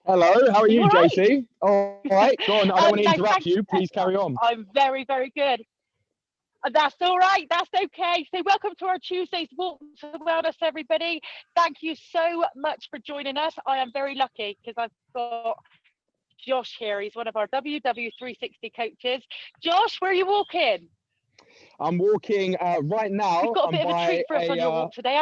Hello, how are Are you you, all right? Josie? All right, go on. I don't want to No, interrupt thank. you. Please carry on. I'm very, very good. That's all right. That's okay. So, welcome to our Tuesday's Walk to Wellness, everybody. Thank you so much for joining us. I am very lucky because I've got Josh here. He's one of our WW360 coaches. Josh, where are you walking? I'm walking right You've now. got a I'm bit of a by treat for us on your walk today.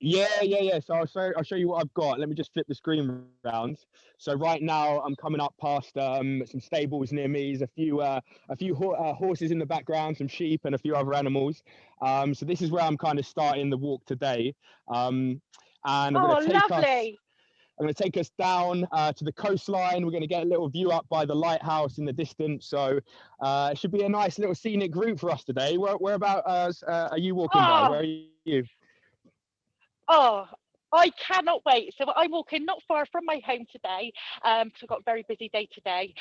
yeah. So I'll show you what I've got. Let me just flip the screen around. So right now I'm coming up past some stables near me. There's a few horses in the background, some sheep, and a few other animals. So this is where I'm kind of starting the walk today. And I'm going Oh, to take us. lovely. I'm going to take us down to the coastline. We're going to get a little view up by the lighthouse in the distance. So it should be a nice little scenic route for us today. Whereabouts are you walking by? Oh, Where are you? Oh, I cannot wait. So I'm walking not far from my home today, because I've got a very busy day today.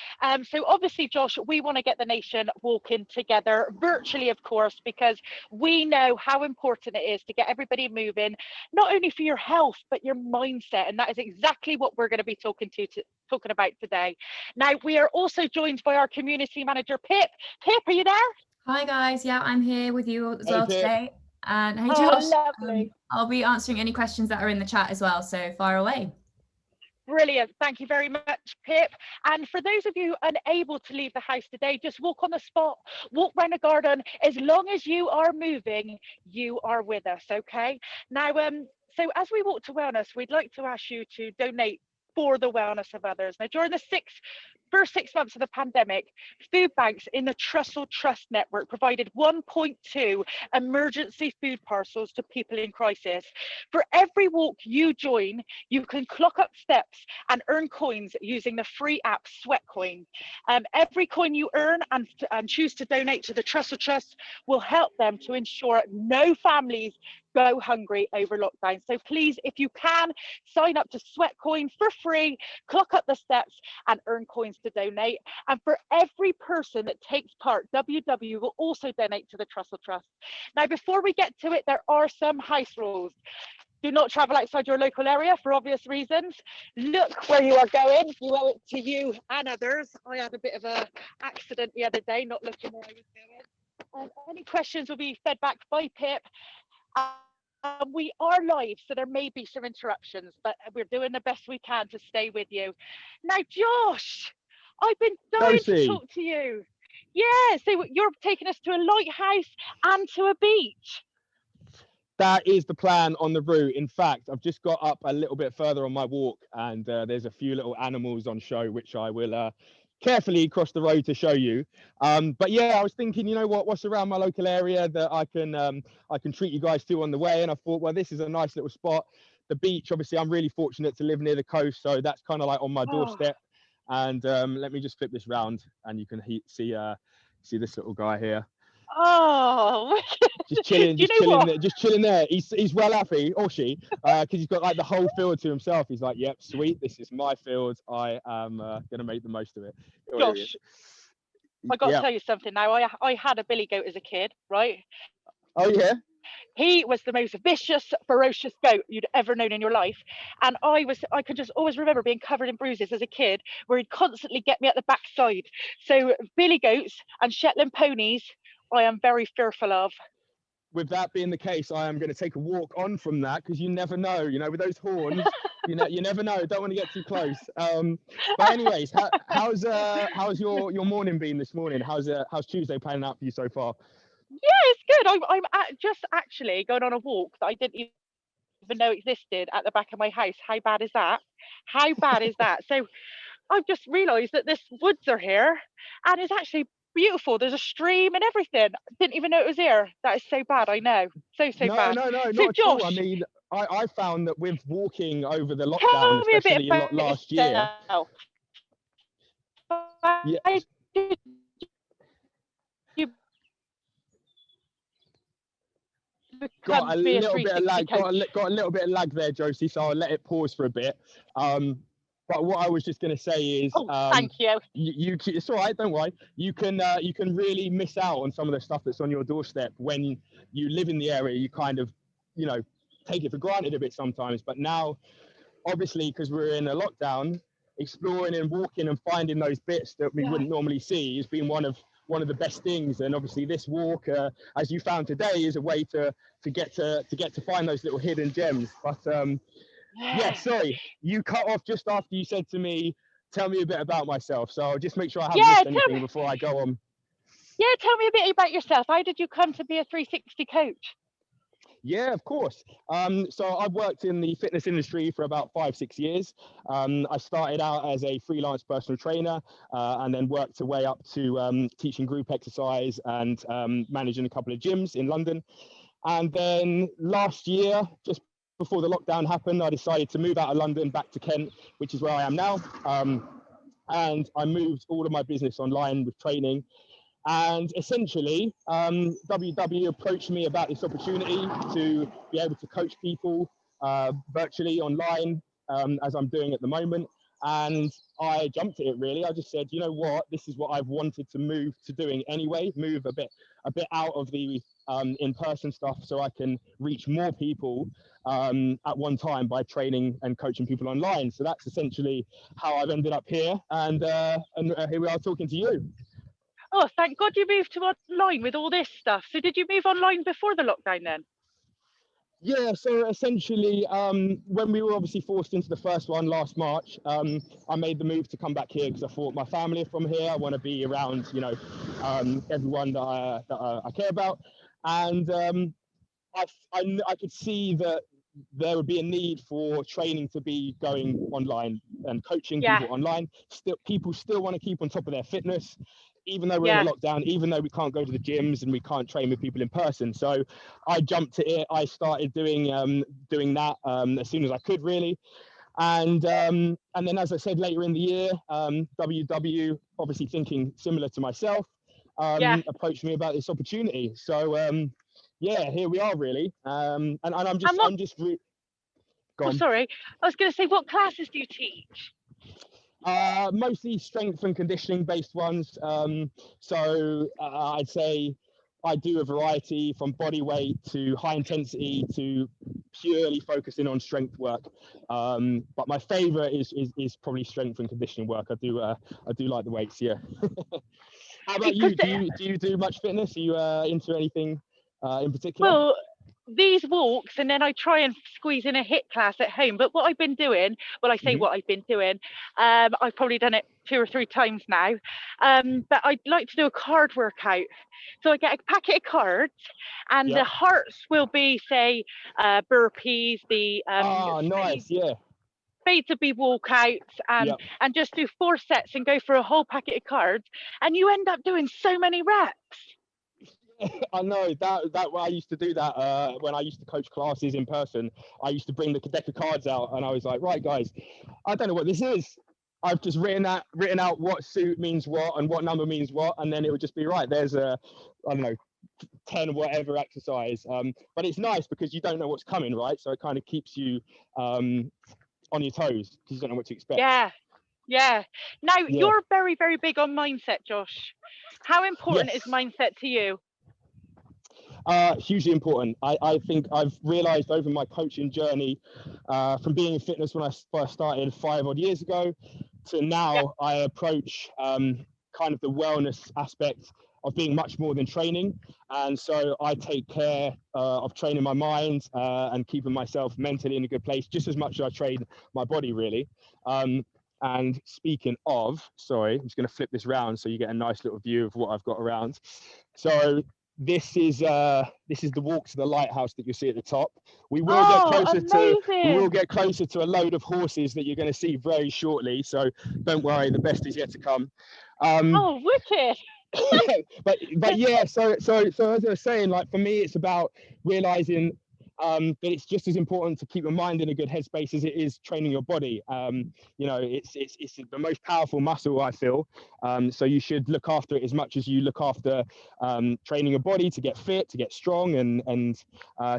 So obviously, Josh, we want to get the nation walking together virtually, of course, because we know how important it is to get everybody moving, not only for your health but your mindset, and that is exactly what we're going to be talking about today. Now, we are also joined by our community manager, Pip. Pip, are you there? Hi guys, yeah, I'm here with you as Hey, well Pip. today. And hey Oh, Josh, lovely. I'll be answering any questions that are in the chat as well, so fire away. Brilliant. Thank you very much, Pip. And for those of you unable to leave the house today, just walk on the spot, walk around the garden. As long as you are moving, you are with us, okay? Now, so as we walk to wellness, we'd like to ask you to donate for the wellness of others. Now, during the first 6 months of the pandemic, food banks in the Trussell Trust network provided 1.2 emergency food parcels to people in crisis. For every walk you join, you can clock up steps and earn coins using the free app Sweatcoin. Every coin you earn and choose to donate to the Trussell Trust will help them to ensure no families go hungry over lockdown. So please, if you can, sign up to Sweatcoin for free, clock up the steps and earn coins to donate. And for every person that takes part, WW will also donate to the Trussell Trust. Now, before we get to it, there are some house rules. Do not travel outside your local area for obvious reasons. Look where you are going. You owe it to you and others. I had a bit of an accident the other day, not looking where I was going. Any questions will be fed back by Pip. We are live, so there may be some interruptions, but we're doing the best we can to stay with you. Now, Josh, I've been dying to Josie. talk to you. Yeah, so you're taking us to a lighthouse and to a beach. That is the plan on the route. In fact, I've just got up a little bit further on my walk, and there's a few little animals on show, which I will carefully cross the road to show you. But yeah, I was thinking, you know what's around my local area that I can treat you guys to on the way, and I thought, well, this is a nice little spot. The beach, obviously, I'm really fortunate to live near the coast, so that's kind of like on my Oh, doorstep. And let me just flip this round, and you can see this little guy here. oh. Just Do chilling, you know what? just chilling there. He's well happy, or she, because he's got like the whole field to himself. He's like, yep, sweet, this is my field. I am gonna make the most of it. Here he is. Josh, I got to Yeah. tell you something now. I had a billy goat as a kid, right? Oh yeah. He was the most vicious, ferocious goat you'd ever known in your life. And I could just always remember being covered in bruises as a kid, where he'd constantly get me at the backside. So billy goats and Shetland ponies, I am very fearful of. With that being the case, I am going to take a walk on from that, because you never know, with those horns, you never know. Don't want to get too close. But anyways, how's your morning been this morning? How's Tuesday planning out for you so far? Yeah, it's good. Just actually going on a walk that I didn't even know existed at the back of my house. How bad is that? How bad is that? So I've just realised that this woods are here, and it's actually beautiful. There's a stream and everything. Didn't even know it was here. That is so bad. I know. So No, bad. not So at all. I Josh, mean, I found that with walking over the lockdown, tell me a bit especially about last year. yourself. Yeah. Why did you become Got a to be a little bit of 360 lag. Got coach? a little bit of lag there, Josie. So I'll let it pause for a bit. But what I was just going to say is, Oh, thank you. it's all right. Don't worry. You can really miss out on some of the stuff that's on your doorstep when you live in the area. You kind of, take it for granted a bit sometimes. But now, obviously, because we're in a lockdown, exploring and walking and finding those bits that we wouldn't normally see has been one of the best things. And obviously this walk, as you found today, is a way to get to find those little hidden gems. But yeah, sorry, you cut off just after you said to me, tell me a bit about myself. So I'll just make sure I haven't missed anything before I go on. Yeah, tell me a bit about yourself. How did you come to be a 360 coach? Yeah, of course. So I've worked in the fitness industry for about 5-6 years. I started out as a freelance personal trainer and then worked my way up to teaching group exercise and managing a couple of gyms in London. And then last year, just before the lockdown happened, I decided to move out of London back to Kent, which is where I am now. And I moved all of my business online with training. And essentially, WW approached me about this opportunity to be able to coach people virtually online, as I'm doing at the moment. And I jumped at it, really. I just said, you know what, this is what I've wanted to move to doing anyway, move a bit out of the in-person stuff so I can reach more people at one time by training and coaching people online. So that's essentially how I've ended up here. And here we are talking to you. Oh, thank God you moved to online with all this stuff. So did you move online before the lockdown then? Yeah, so essentially, when we were obviously forced into the first one last March, I made the move to come back here because I thought my family are from here. I want to be around, you know, everyone that I care about. And I could see that there would be a need for training to be going online and coaching people online. People still want to keep on top of their fitness, even though we're in a lockdown, even though we can't go to the gyms and we can't train with people in person. So I jumped at it. I started doing that as soon as I could, really. And then, as I said, later in the year, WW, obviously thinking similar to myself, approached me about this opportunity. So yeah, here we are, really. And I'm just sorry, I was going to say, what classes do you teach? Mostly strength and conditioning based ones. So I'd say I do a variety from body weight to high intensity to purely focusing on strength work. But my favorite is probably strength and conditioning work. I do like the weights. Yeah. How about you? Do you do much fitness? Are you into anything in particular? Well, these walks, and then I try and squeeze in a HIIT class at home. But what I've been doing, well, I say what I've been doing, I've probably done it 2 or 3 times now. But I'd like to do a card workout. So I get a packet of cards, and the hearts will be, say, burpees, the nice, yeah. Spades would be walkouts, and just do 4 sets and go for a whole packet of cards, and you end up doing so many reps. I know that I used to do that when I used to coach classes in person. I used to bring the deck of cards out, and I was like, right, guys, I don't know what this is. I've just written out what suit means what and what number means what, and then it would just be right. There's I don't know, 10 whatever exercise. But it's nice because you don't know what's coming, right? So it kind of keeps you on your toes because you don't know what to expect. Yeah. Now you're very, very big on mindset, Josh. How important is mindset to you? Hugely important. I think I've realized over my coaching journey, from being in fitness when I first started 5 odd years ago to now, I approach kind of the wellness aspect of being much more than training. And so I take care of training my mind and keeping myself mentally in a good place just as much as I train my body, really. And speaking of, sorry, I'm just going to flip this round so you get a nice little view of what I've got around. So this is the walk to the lighthouse that you see at the top. We will get closer to a load of horses that you're going to see very shortly. So don't worry, the best is yet to come. Wicked. but yeah, so as I was saying, like for me, it's about realizing that it's just as important to keep your mind in a good headspace as it is training your body. You know, it's the most powerful muscle, I feel. So you should look after it as much as you look after training your body to get fit, to get strong, and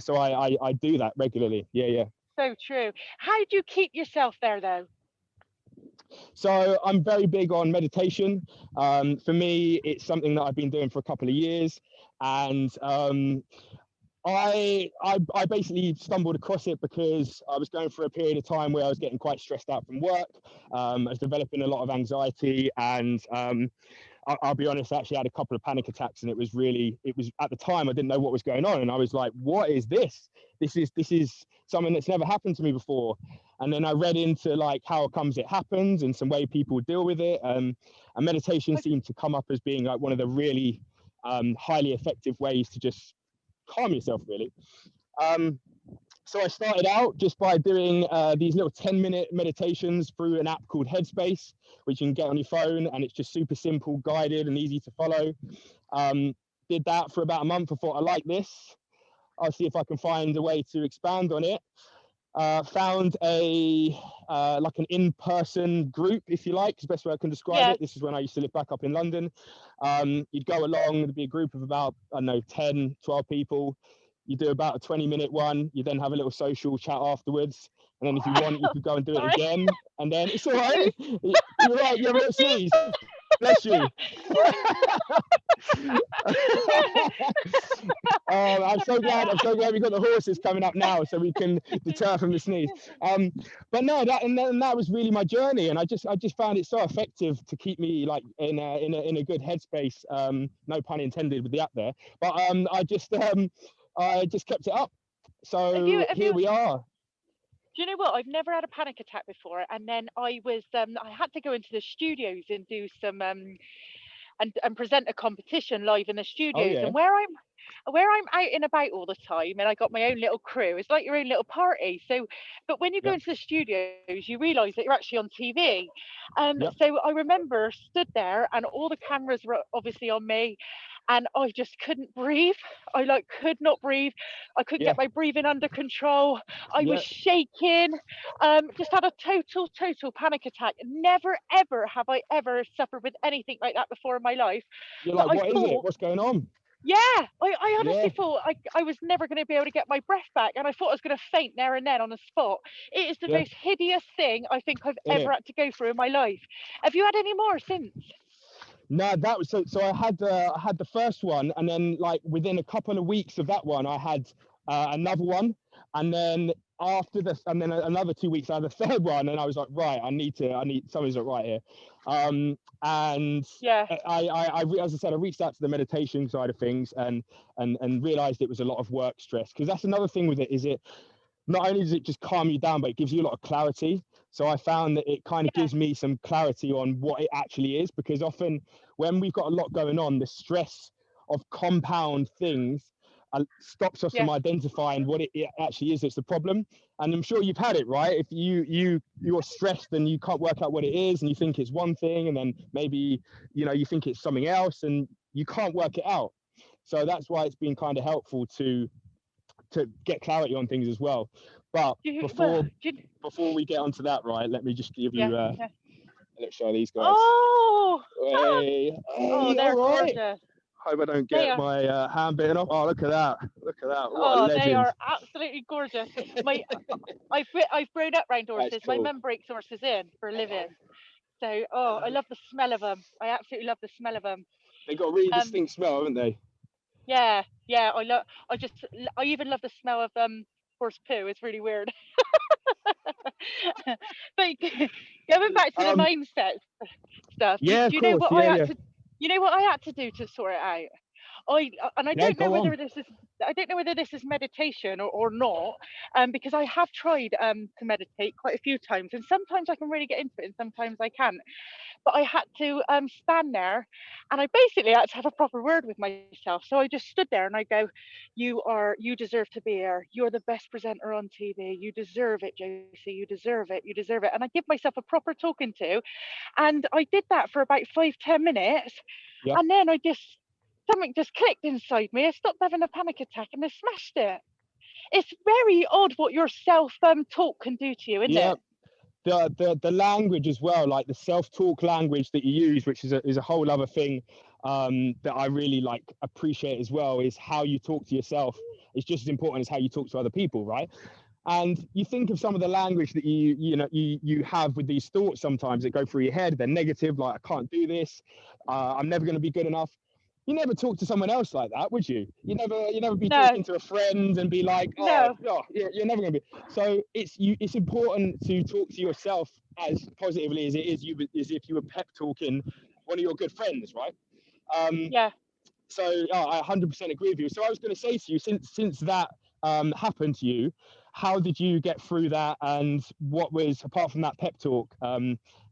so I do that regularly. Yeah. So true. How do you keep yourself there, though? So I'm very big on meditation. For me, it's something that I've been doing for a couple of years, and I basically stumbled across it because I was going through a period of time where I was getting quite stressed out from work. I was developing a lot of anxiety, and I'll be honest, I actually had a couple of panic attacks, and it was at the time I didn't know what was going on, and I was like, what is this? This is something that's never happened to me before. And then I read into like how comes it happens and some way people deal with it. And meditation seemed to come up as being like one of the really highly effective ways to just calm yourself, really. So I started out just by doing these little 10-minute meditations through an app called Headspace, which you can get on your phone, and it's just super simple, guided, and easy to follow. Did that for about a month. I thought, I like this. I'll see if I can find a way to expand on it. Found like an in-person group, if you like, is the best way I can describe it. This is when I used to live back up in London. You'd go along, there'd be a group of about, I don't know, 10, 12 people. You do about a 20-minute one. You then have a little social chat afterwards. And then if you want, you could go and do it again. And then it's all right. You're right, you have a little sneeze. Bless you. I'm so glad we got the horses coming up now so we can deter from the sneeze. But no, that was really my journey, and I just found it so effective to keep me like in a good headspace. No pun intended with the app there, but I just kept it up. So here we are. Do you know what? I've never had a panic attack before, and then I had to go into the studios and do some and present a competition live in the studios. And where I'm out and about all the time, and I got my own little crew, it's like your own little party. So, but when you go into the studios, you realise that you're actually on TV. So I remember stood there, and all the cameras were obviously on me, and I just couldn't breathe. I could not breathe. I couldn't get my breathing under control. I was shaking. Just had a total panic attack. Never ever have I ever suffered with anything like that before in my life. You're like, what is it? What's going on? Yeah, I honestly thought I was never going to be able to get my breath back, and I thought I was going to faint there and then on the spot. It is the most hideous thing I think I've ever had to go through in my life. Have you had any more since? No, that was so I had the first one, and then like within a couple of weeks of that one, I had another one, and then after this, and then another 2 weeks, I had a third one, and I was like, right, I need something's not right here. And I as I said, I reached out to the meditation side of things and realized it was a lot of work stress, because that's another thing with it, is it not only does it just calm you down, but it gives you a lot of clarity. So I found that it kind of gives me some clarity on what it actually is, because often when we've got a lot going on, the stress of compound things stops us from identifying what it actually is that's the problem. And I'm sure you've had it, right? If you're stressed and you can't work out what it is, and you think it's one thing, and then maybe you think it's something else, and you can't work it out. So that's why it's been kind of helpful to get clarity on things as well. But before we get onto that, right, let me just give you let's show these guys. They're gorgeous. Hope I don't get my hand bitten off. Oh, look at that. What a legend. They are absolutely gorgeous. I've grown up round horses. Cool. My mum breaks horses in for a living. So, I love the smell of them. I absolutely love the smell of them. They've got a really distinct smell, haven't they? Yeah. I even love the smell of horse poo. It's really weird. But going back to the mindset stuff, do you know what I had to do to sort it out? I don't know whether this is meditation or not, because I have tried to meditate quite a few times, and sometimes I can really get into it and sometimes I can't. But I had to stand there, and I basically had to have a proper word with myself. So I just stood there and I go, you deserve to be here. You're the best presenter on TV. You deserve it, Josie. You deserve it. You deserve it. And I give myself a proper talking to. And I did that for about 5-10 minutes. Yep. And then something just clicked inside me. I stopped having a panic attack and I smashed it. It's very odd what your self-talk can do to you, isn't it? The language as well, like the self-talk language that you use, which is a whole other thing that I really appreciate as well, is how you talk to yourself. It's just as important as how you talk to other people, right? And you think of some of the language that you have with these thoughts sometimes that go through your head. They're negative, like I can't do this, I'm never going to be good enough. you never talk to someone else like that, would you? You never be No. talking to a friend and be like, No. you're never going to be. So it's important to talk to yourself as positively as it is as if you were pep talking one of your good friends, right? Yeah. So I 100% agree with you. So I was going to say to you, since that happened to you, how did you get through that? And what was, apart from that pep talk,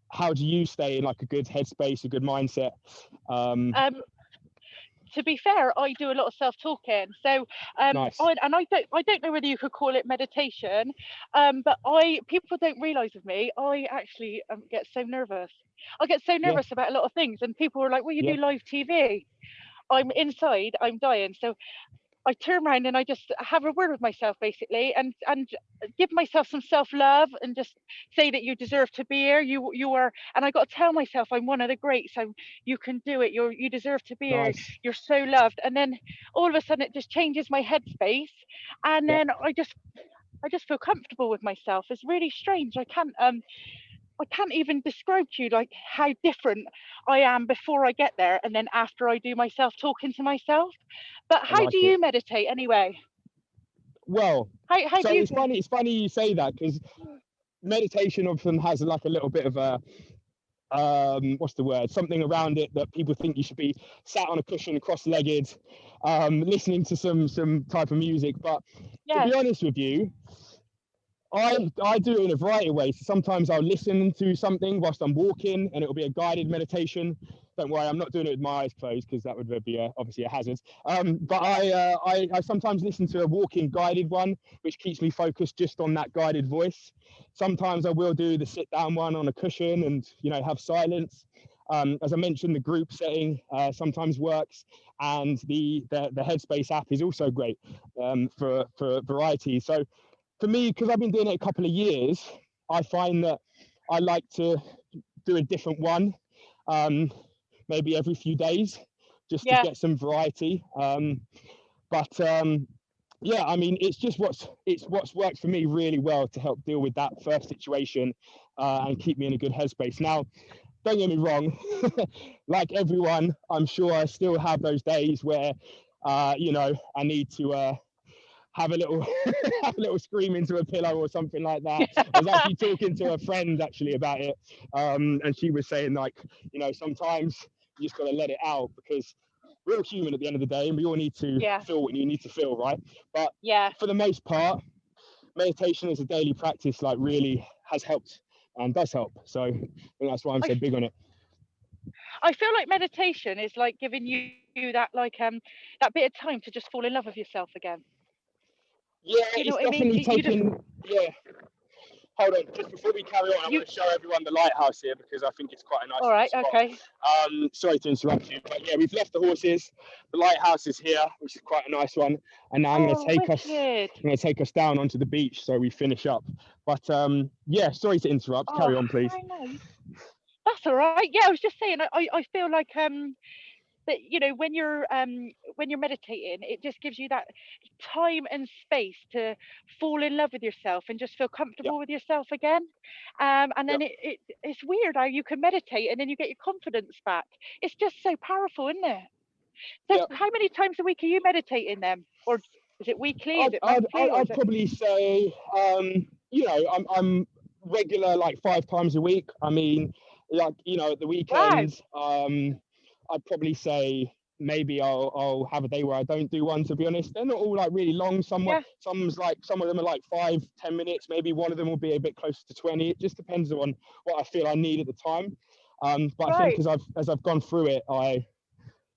how do you stay in like a good headspace, a good mindset? To be fair, I do a lot of self-talking. So Nice. I don't know whether you could call it meditation, but people don't realise with me, I actually get so nervous. I get so nervous about a lot of things, and people are like, well, you do live TV. I'm inside, I'm dying. So I turn around and I just have a word with myself, basically, and give myself some self-love, and just say that you deserve to be here. You are, and I got to tell myself I'm one of the greats. You can do it. You deserve to be here. Nice. You're so loved. And then all of a sudden it just changes my headspace, and then I just feel comfortable with myself. It's really strange. I can't even describe to you like how different I am before I get there, and then after I do myself talking to myself. But I how like do you it. meditate anyway? Well, How so do you? it's funny you say that, because meditation often has like a little bit of a what's the word, something around it that people think you should be sat on a cushion cross-legged, listening to some type of music. But to Yeah. be honest with you, I do it in a variety of ways. Sometimes I'll listen to something whilst I'm walking, and it'll be a guided meditation. Don't worry, I'm not doing it with my eyes closed, because that would be obviously a hazard. But I sometimes listen to a walking guided one, which keeps me focused just on that guided voice. Sometimes I will do the sit down one on a cushion and have silence. As I mentioned, the group setting sometimes works, and the Headspace app is also great for variety. So for me, because I've been doing it a couple of years, I find that I like to do a different one, maybe every few days, just to get some variety. Yeah, I mean, it's just what's worked for me really well to help deal with that first situation and keep me in a good headspace. Now, don't get me wrong, like everyone, I'm sure I still have those days where, I need to have a little have a little scream into a pillow or something like that. I was actually talking to a friend actually about it, and she was saying, like, sometimes you just got to let it out, because we're all human at the end of the day, and we all need to feel what you need to feel, right? But for the most part, meditation as a daily practice like really has helped and does help. So I think that's why I'm so big on it. I feel like meditation is like giving you that that bit of time to just fall in love with yourself again. Yeah, you know it's what I mean? definitely taken. Yeah. Hold on, just before we carry on, I want to show everyone the lighthouse here, because I think it's quite a nice spot. Okay. Sorry to interrupt you, but yeah, we've left the horses. The lighthouse is here, which is quite a nice one. And now I'm going to take us down onto the beach so we finish up. But yeah, sorry to interrupt. Carry on, please. That's all right. Yeah, I was just saying, I feel like that when you're meditating, it just gives you that time and space to fall in love with yourself and just feel comfortable with yourself again. And then it's weird how you can meditate and then you get your confidence back. It's just so powerful, isn't it? So how many times a week are you meditating then, or is it weekly? Is it monthly? I'd probably say I'm regular, like 5 times a week. I mean, like, at the weekends, I'd probably say maybe I'll have a day where I don't do one, to be honest. They're not all like really long. Some of them are like 5-10 minutes. Maybe one of them will be a bit closer to 20. It just depends on what I feel I need at the time. But I think as I've gone through it, I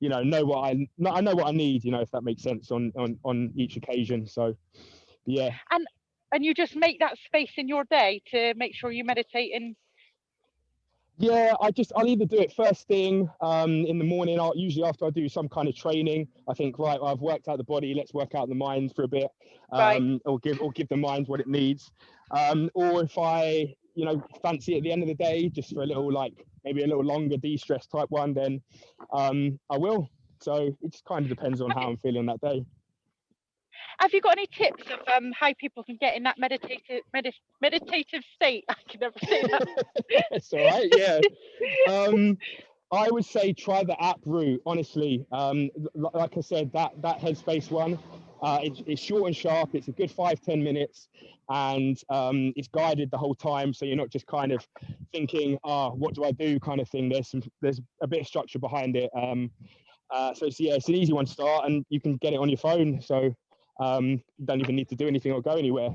know what I need, if that makes sense, on each occasion. So yeah. And you just make that space in your day to make sure you meditate. And yeah, I'll either do it first thing in the morning, usually after I do some kind of training. I think, right, I've worked out the body, let's work out the mind for a bit, or give the mind what it needs. Or if I fancy at the end of the day, just for a little, maybe a little longer de-stress type one, then I will. So it just kind of depends on how I'm feeling that day. Have you got any tips of how people can get in that meditative state? I can never say that. It's all right. Yeah. I would say try the app route, honestly. Like I said, that Headspace one, it's short and sharp. It's a good 5-10 minutes, and it's guided the whole time. So you're not just kind of thinking, what do I do kind of thing. There's a bit of structure behind it. So it's an easy one to start, and you can get it on your phone. So you don't even need to do anything or go anywhere.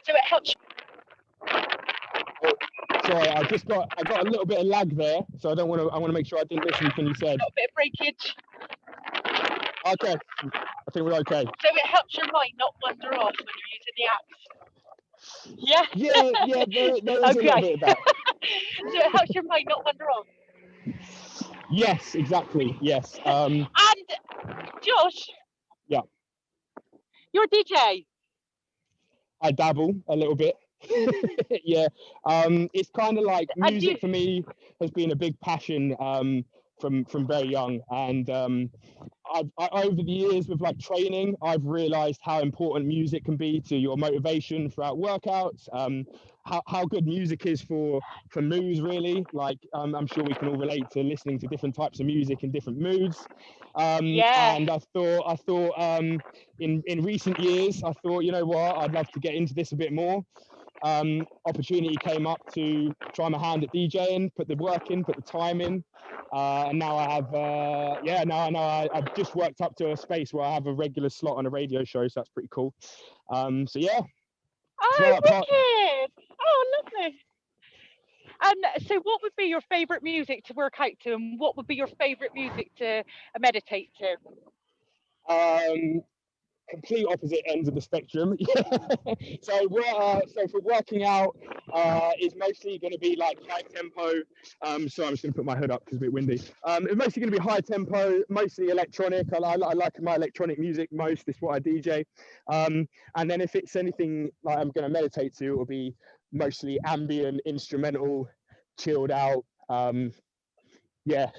So it helps. Sorry, I got a little bit of lag there, so I want to make sure I didn't miss anything you said. A little bit of breakage. Okay, I think we're okay. So it helps your mind not wander off when you're using the apps. Yeah. Yeah, there is a little bit of that. So it helps your mind not wander off. Yes, exactly. Yes. And Josh. Yeah. You're a DJ. I dabble a little bit. Yeah. It's kind of like music for me has been a big passion from very young, and I over the years with like training, I've realized how important music can be to your motivation throughout workouts. How good music is for moods, really. Like I'm sure we can all relate to listening to different types of music in different moods. And I thought in recent years, I thought, you know what, I'd love to get into this a bit more. Opportunity came up to try my hand at DJing, put the work in, put the time in, and now I have I've just worked up to a space where I have a regular slot on a radio show, so that's pretty cool. So yeah. Oh, wicked! Oh, lovely. So what would be your favorite music to work out to, and what would be your favorite music to meditate to? Complete opposite ends of the spectrum. So for working out, it's mostly going to be like high tempo. So I'm just going to put my hood up because it's a bit windy. It's mostly going to be high tempo, mostly electronic. I like my electronic music most. It's what I DJ. And then if it's anything like I'm going to meditate to, it will be mostly ambient, instrumental, chilled out. Yeah.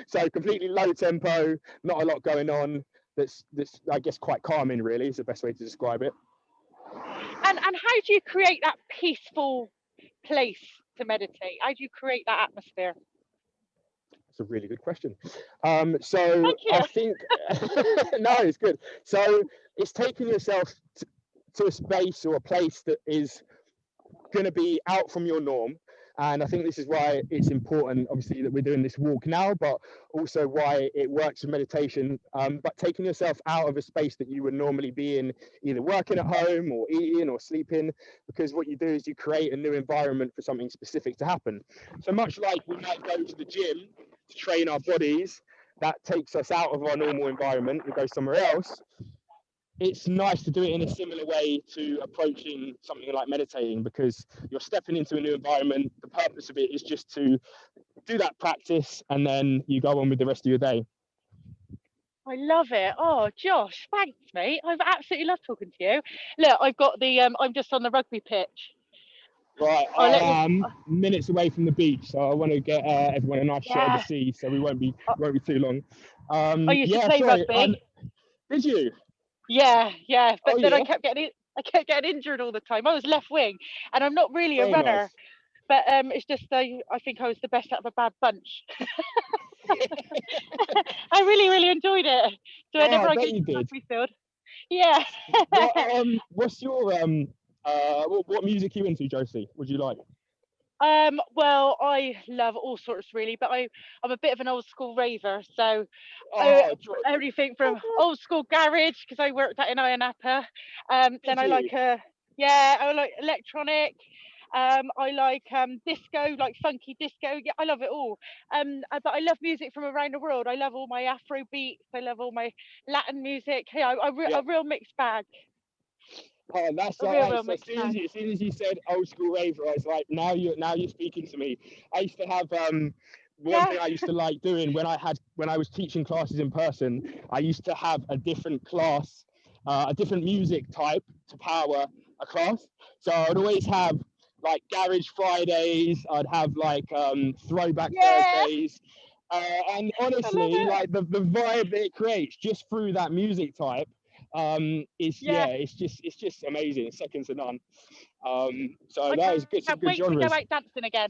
So completely low tempo, not a lot going on. That's I guess quite calming, really, is the best way to describe it. And how do you create that peaceful place to meditate? How do you create that atmosphere? That's a really good question. So I think no, it's good. So it's taking yourself to a space or a place that is going to be out from your norm. And I think this is why it's important, obviously, that we're doing this walk now, but also why it works in meditation. But taking yourself out of a space that you would normally be in, either working at home or eating or sleeping, because what you do is you create a new environment for something specific to happen. So much like we might go to the gym to train our bodies, that takes us out of our normal environment and go somewhere else. It's nice to do it in a similar way to approaching something like meditating, because you're stepping into a new environment. The purpose of it is just to do that practice, and then you go on with the rest of your day. I love it. Oh, Josh, thanks, mate. I've absolutely loved talking to you. Look, I've got the I'm just on the rugby pitch. Right, I am minutes away from the beach, so I want to get everyone a nice shot of the sea, so we won't be too long. I used to play rugby. Did you? Yeah, but then I kept getting injured all the time. I was left wing, and I'm not really a runner. Nice. But it's just I think I was the best out of a bad bunch. I really enjoyed it. So whenever I get to the rugby field, yeah. What's your what music are you into, Josie? Would you like? Well, I love all sorts really, but I'm a bit of an old school raver, so everything from old school garage, because I worked at in Iron Appa. Then I like I like electronic. I like disco, like funky disco. Yeah, I love it all. But I love music from around the world. I love all my Afro beats. I love all my Latin music. Yeah, a real mixed bag. Oh, that's right. So as soon as you said old school raver, I was like, now you're speaking to me. I used to have one thing I used to like doing when I was teaching classes in person. I used to have a different class, a different music type to power a class. So I'd always have like Garage Fridays. I'd have like Throwback Thursdays. And honestly, like the vibe that it creates just through that music type. It's just amazing. It's second to none. So I that is good. Some can't good wait to go genres. out dancing again.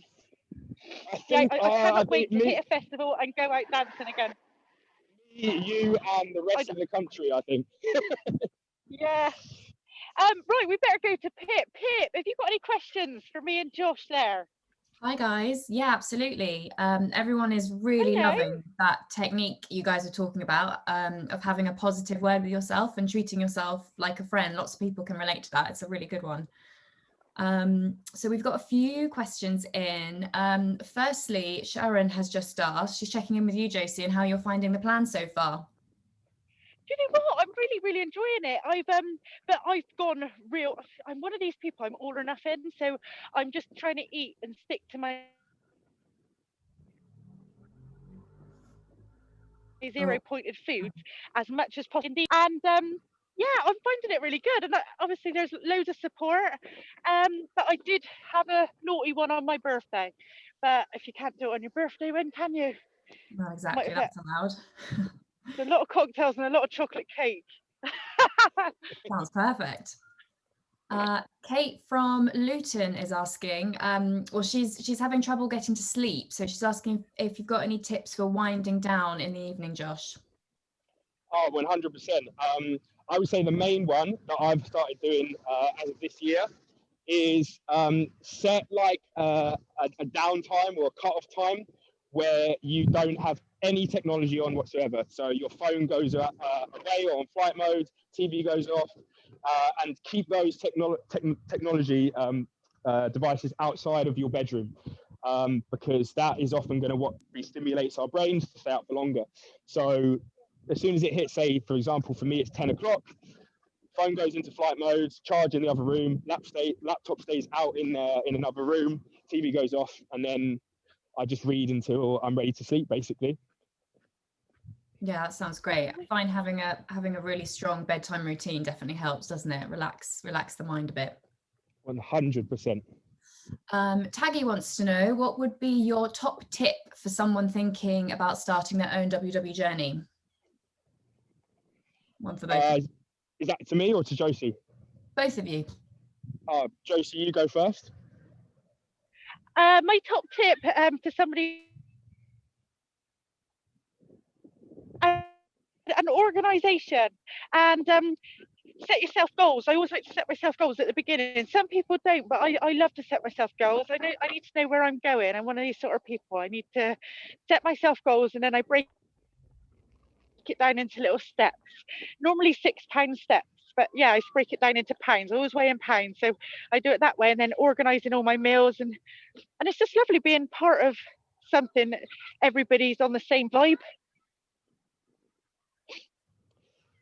I Yeah, think I I cannot think wait to hit a festival and go out dancing again. you and the rest of the country, I think. Yeah. Right, we better go to Pip. Pip, have you got any questions for me and Josh there? Hi guys. Yeah, absolutely. Everyone is really Hello. loving that technique you guys are talking about, of having a positive word with yourself and treating yourself like a friend. Lots of people can relate to that. It's a really good one. So we've got a few questions in. Firstly, Sharon has just asked, she's checking in with you, Josie, and how you're finding the plan so far. Do you know what? I'm really enjoying it. But I've gone real. I'm one of these people. I'm all or nothing. So I'm just trying to eat and stick to my zero-pointed foods as much as possible. And yeah, I'm finding it really good. And obviously, there's loads of support. But I did have a naughty one on my birthday. But if you can't do it on your birthday, when can you? Well, exactly, that's allowed. A lot of cocktails and a lot of chocolate cake. Sounds perfect. Kate from Luton is asking, well, she's having trouble getting to sleep, so she's asking if you've got any tips for winding down in the evening, Josh. Oh, 100%. I would say the main one that I've started doing as of this year is set like a downtime or a cut-off time where you don't have any technology on whatsoever. So your phone goes away or on flight mode, TV goes off, and keep those technology devices outside of your bedroom, because that is often going to what stimulates our brains to stay out for longer. So as soon as it hits, say, for example, for me, it's 10 o'clock, phone goes into flight mode, charge in the other room, laptop stays out in another room, TV goes off, and then I just read until I'm ready to sleep, basically. Yeah, that sounds great. I find having a really strong bedtime routine definitely helps, doesn't it? Relax the mind a bit. 100%. Taggy wants to know, what would be your top tip for someone thinking about starting their own WW journey? One for both. Is that to me or to Josie? Both of you. Josie, you go first. My top tip for somebody, an organisation, and set yourself goals. I always like to set myself goals at the beginning. Some people don't, but I love to set myself goals. I need to know where I'm going. I'm one of these sort of people. I need to set myself goals, and then I break it down into little steps. Normally 6 pound steps, but yeah, I break it down into pounds. I always weigh in pounds, so I do it that way. And then organising all my meals, and it's just lovely being part of something. Everybody's on the same vibe.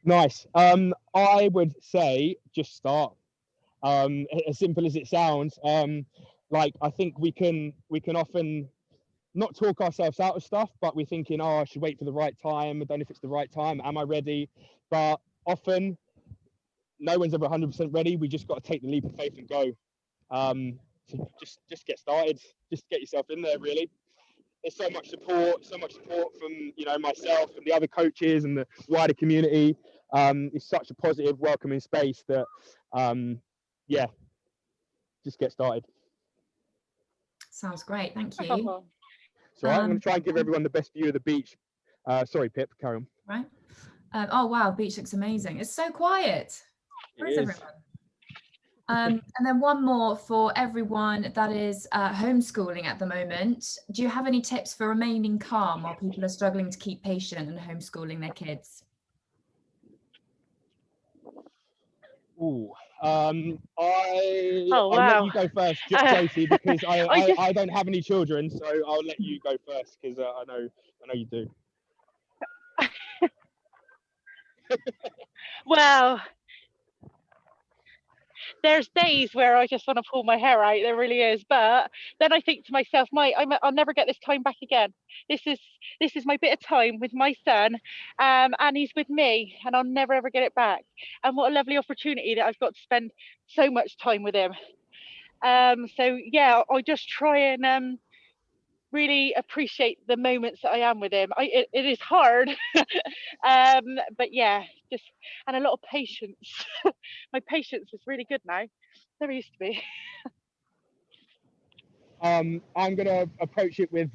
Nice. I would say just start. As simple as it sounds. Like, I think we can often not talk ourselves out of stuff, but we're thinking, oh, I should wait for the right time. I don't know if it's the right time. Am I ready? But often, no one's ever 100% ready. We just got to take the leap of faith and go. So just get started. Just get yourself in there, really. There's so much support from myself and the other coaches and the wider community. It's such a positive, welcoming space that, just get started. Sounds great, thank you. So I'm going to try and give everyone the best view of the beach. Sorry, Pip, carry on. Right. Oh wow, beach looks amazing. It's so quiet. Where is everyone? And then one more for everyone that is homeschooling at the moment. Do you have any tips for remaining calm while people are struggling to keep patient and homeschooling their kids? I'll let you go first, Josie, because I don't have any children, so I'll let you go first because I know you do. Well, there's days where I just want to pull my hair out. There really is, but then I think to myself, I'll never get this time back again. This is my bit of time with my son, and he's with me, and I'll never ever get it back. And what a lovely opportunity that I've got to spend so much time with him. So yeah, I just try and really appreciate the moments that I am with him. It is hard, but yeah, just, and a lot of patience. My patience is really good now. Never used to be. I'm gonna approach it with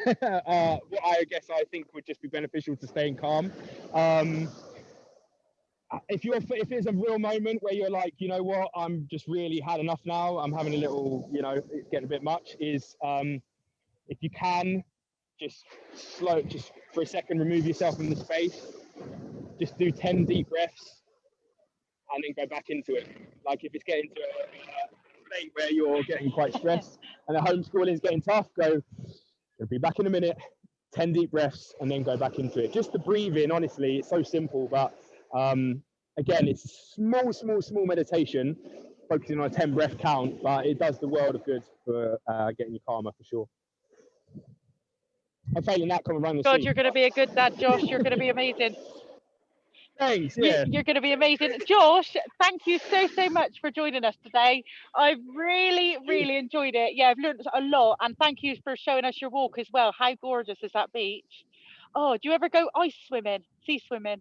what I guess I think would just be beneficial to staying calm. If there's a real moment where you're like, you know what, I'm just really had enough now, I'm having a little, you know, it's getting a bit much, is if you can just for a second remove yourself from the space, just do 10 deep breaths and then go back into it. Like if it's getting to a state where you're getting quite stressed and the homeschooling is getting tough, go, it'll be back in a minute, 10 deep breaths and then go back into it. Just the breathing, honestly, it's so simple, but again, it's a small meditation, focusing on a 10 breath count, but it does the world of good for getting you calmer for sure. I'm failing that, come around the God, scene. you're going to be a good dad, Josh. You're going to be amazing. Thanks, yeah. You're going to be amazing. Josh, thank you so much for joining us today. I've really enjoyed it. Yeah, I've learned a lot, and thank you for showing us your walk as well. How gorgeous is that beach? Oh, do you ever go ice swimming, sea swimming?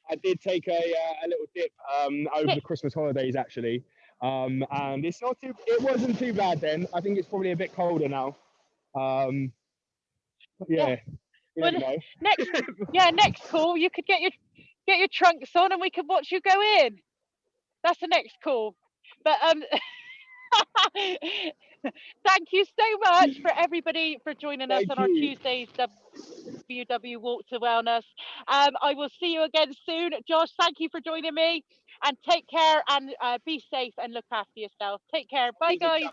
I did take a little dip over the Christmas holidays actually, and it wasn't too bad then. I think it's probably a bit colder now. Yeah. You never know. Next call, you could get your trunks on and we could watch you go in. That's the next call. But thank you so much for everybody for joining us on our Tuesday's WW Walk to Wellness. I will see you again soon. Josh, thank you for joining me, and take care and be safe and look after yourself. Take care. Bye, guys.